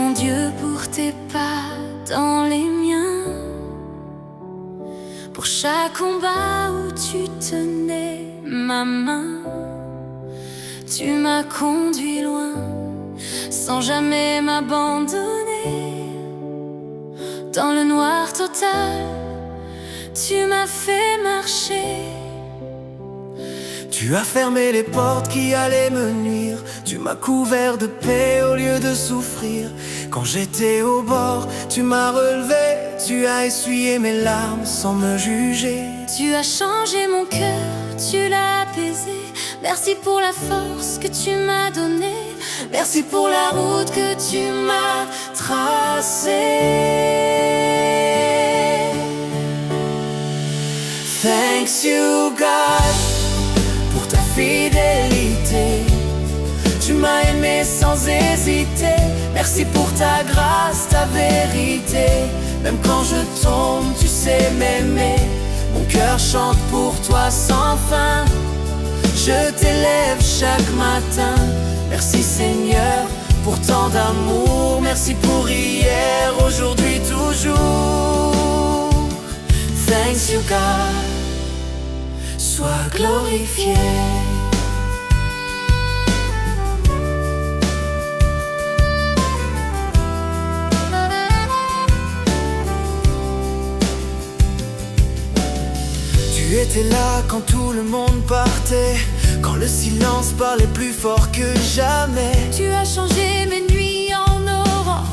mon Dieu, pour tes pas dans les miens, pour chaque combat où tu tenais ma main. Tu m'as conduit loin sans jamais m'abandonner. Dans le noir total, tu m'as fait marcher. Tu as fermé les portes qui allaient me nuire. Tu m'as couvert de paix au lieu de souffrir. Quand j'étais au bord, tu m'as relevé. Tu as essuyé mes larmes sans me juger. Tu as changé mon cœur, tu l'as apaisé. Merci pour la force que tu m'as donnée. Merci pour la route que tu m'as tracée. Thanks you God pour ta fidélité. Tu m'as aimé sans hésiter. Merci pour ta grâce, ta vérité. Même quand je tombe, tu sais m'aimer. Mon cœur chante pour toi sans fin. Je t'élève chaque matin. Merci Seigneur pour tant d'amour. Merci pour hier, aujourd'hui, toujours. Thanks you God, sois glorifié. Tu étais là quand tout le monde partait, quand le silence parlait plus fort que jamais. Tu as changé mes nuits en aurore.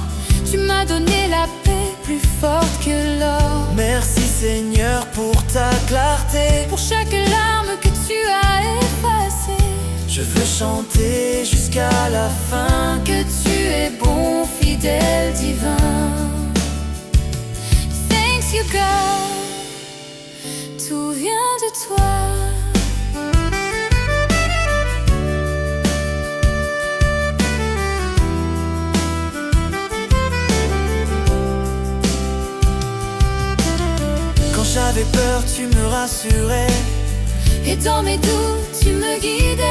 Tu m'as donné la paix plus forte que l'or. Merci Seigneur pour ta clarté, pour chaque larme que tu as effacée. Je veux chanter jusqu'à la fin que tu es bon, fidèle, divin. Thanks you God, tout vient de toi. Quand j'avais peur, tu me rassurais. Et dans mes doutes, tu me guidais.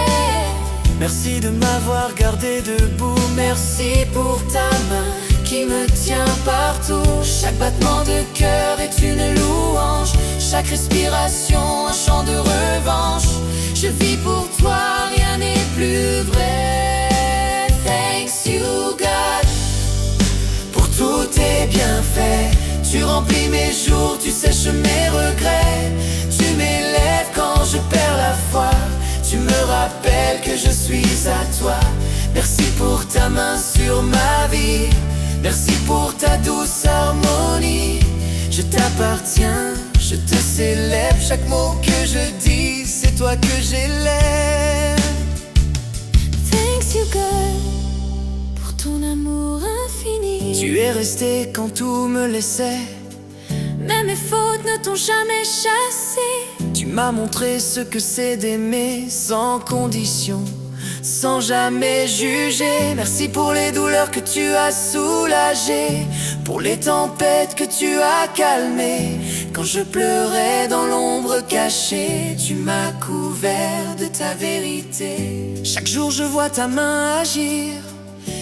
Merci de m'avoir gardé debout. Merci pour ta main qui me tient partout. Chaque battement de cœur est une louange. Chaque respiration un chant de revanche. Je vis pour toi, rien n'est plus vrai. Thanks you God pour tous tes bienfaits. Tu remplis mes jours, tu sèches mes regrets. Tu m'élèves quand je perds la foi. Tu me rappelles que je suis à toi. Merci pour ta main sur ma vie. Merci pour ta douce harmonie. Je t'appartiens, je te célèbre. Chaque mot que je dis, c'est toi que j'élève. Thanks you God pour ton amour infini. Tu es resté quand tout me laissait. Même mes fautes ne t'ont jamais chassé. Tu m'as montré ce que c'est d'aimer sans condition, sans jamais juger. Merci pour les douleurs que tu as soulagées, pour les tempêtes que tu as calmées. Quand je pleurais dans l'ombre cachée, tu m'as couvert de ta vérité. Chaque jour je vois ta main agir.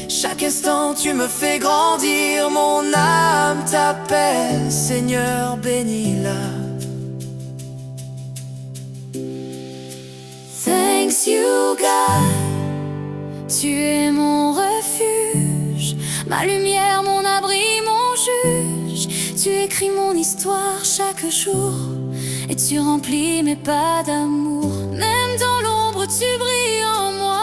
Chaque instant tu me fais grandir. Mon âme t'appelle, Seigneur, bénis-la. Thanks you God, tu es mon refuge, ma lumière, mon abri, mon juge. Tu écris mon histoire chaque jour et tu remplis mes pas d'amour. Même dans l'ombre tu brilles en moi.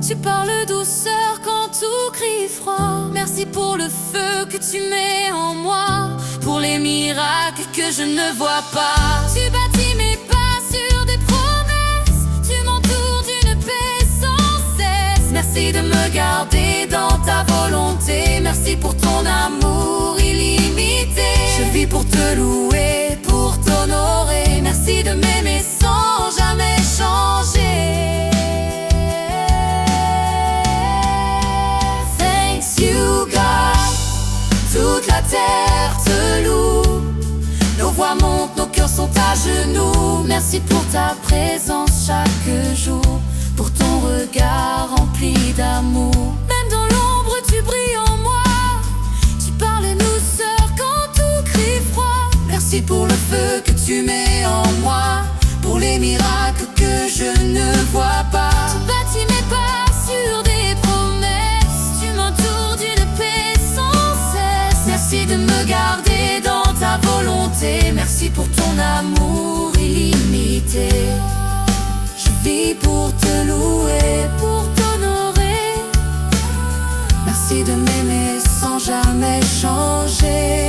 Tu parles douceur quand tout crie froid. Merci pour le feu que tu mets en moi, pour les miracles que je ne vois pas. Tu bâtis mes pas sur des promesses. Tu m'entoures d'une paix sans cesse. Merci de me garder dans ta volonté. Merci pour ton amour illimité. Je vis pour te louer, pour t'honorer. Merci de m'aimer sans jamais changer. Toute la terre te loue. Nos voix montent, nos cœurs sont à genoux. Merci pour ta présence chaque jour, pour ton regard rempli d'amour. Même dans l'ombre tu brilles en moi. tu mets en moi pour les miracles que je ne vois pas. Tu bâtis mes pas sur des promesses, tu m'entoures d'une paix sans cesse. Merci de me garder dans ta volonté, merci pour ton amour illimité. Je vis pour te louer, Pour t'honorer, merci de m'aimer sans jamais changer.